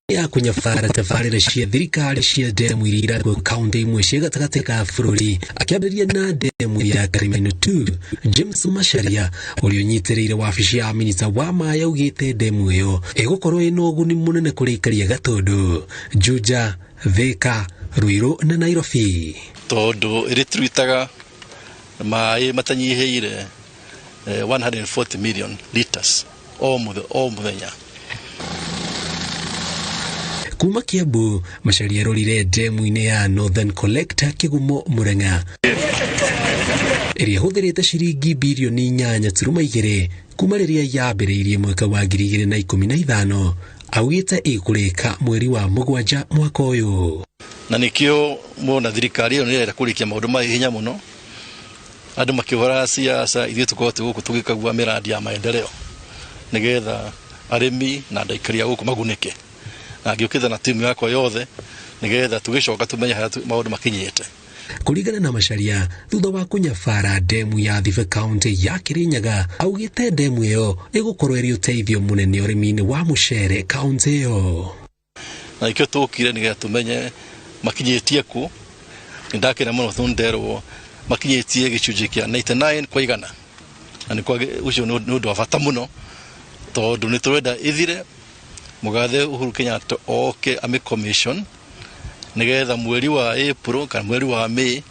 ya kunyafara tabarīra cia thirikari cia demu iria go county imwe cia gatagatĩ ka bũrũri akĩambĩrĩria na demu ya Karimeno 2 James Macharia ũrĩa ũnyitĩrĩire wabici ya minista wa maĩ augĩte demu ĩyo ĩgũkorwo ĩna ũguni mũnene kũrĩ aikari a Gatũndũ, Juja, Thika, Ruiru na Nairobi. Tondũ ĩrĩturutaga maĩ matanyihĩire 140 million liters o mũthenya. Kuma Kiambu, Macharia rorire demu-inĩ ya Northern Collector Kĩgumo Mũrang'a ĩrĩa hũthĩrĩte ciringi birioni 8.2 kuma rĩrĩa yambĩrĩirie mwaka wa 2015 augĩte ĩkũrĩka mweri wa Mũgwanja mwaka ũyũ. Na nĩkĩo mona thirikari ĩyo nĩrenda kũrĩkia maũndũ ma hinya mũno, andũ makĩhũra siasa ithuĩ tũkorwo gũkũ tũgĩkagua mĩrandi ya maendeleo nĩgetha arĩmi na ndaikari a gũkũ magunĩke. Na ngĩũkĩtha na timu yakwa yothe nĩgetha tũgĩcoka tũmenye harĩa maũndũ makinyĩte. Kũringana na Macharia, thutha wa kũnyabara demu ya Thiva County ya Kĩrĩnyaga, augĩte demu ĩyo ĩgũkorwo ĩrĩ ũteithio mũnene ũrĩmi-inĩ wa mũcere county ĩyo. Na ikĩo tũkire nĩgetha tũmenye makinyĩtie kũ. Nĩndakena mũno tũnderwo makinyĩtie gĩcunjĩ kĩa 99 kwa igana. Na ũcio nĩ ũndũ wa bata mũno tondũ nĩtũrenda ĩthire Mugathe Uhuru Kenyatta oke ame commission nĩgetha mweri wa April kana mweri wa May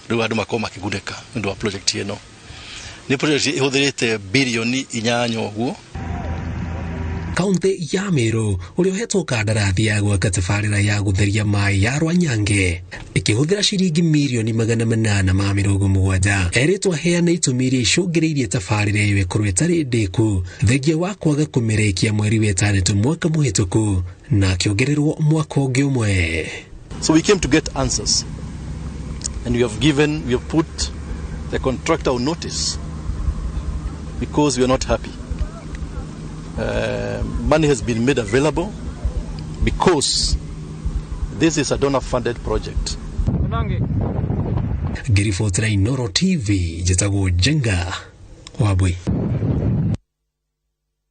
rĩu andũ makorwo makĩgunĩka nĩũndũ wa project ĩno. Nĩ project ĩhũthĩrĩte birioni 8 ũguo. Kaunti ya Meru ũrĩa ũhetwo kandarathi ya gwaka tabarĩra ya gũtheria maĩ ya Rwanyange ĩkĩhũthĩra ciringi mirioni 870 erĩtwo aheane itũmi iria icũngĩrĩirie tabarĩra ĩyo ĩkorwo ĩtarĩ ndĩku thengia wa kwaga kũmĩrĩkia mweri wa ĩtandatũ mwaka mũhĩtũku na akĩongererwo mwaka ũngĩ ũmwe. So we came to get answers and we have put the contractor on notice because we are not happy. Money has been made available because this is a donor-funded project. Ngiribotera Inoro TV, njĩtagwo Jenga Wabwe.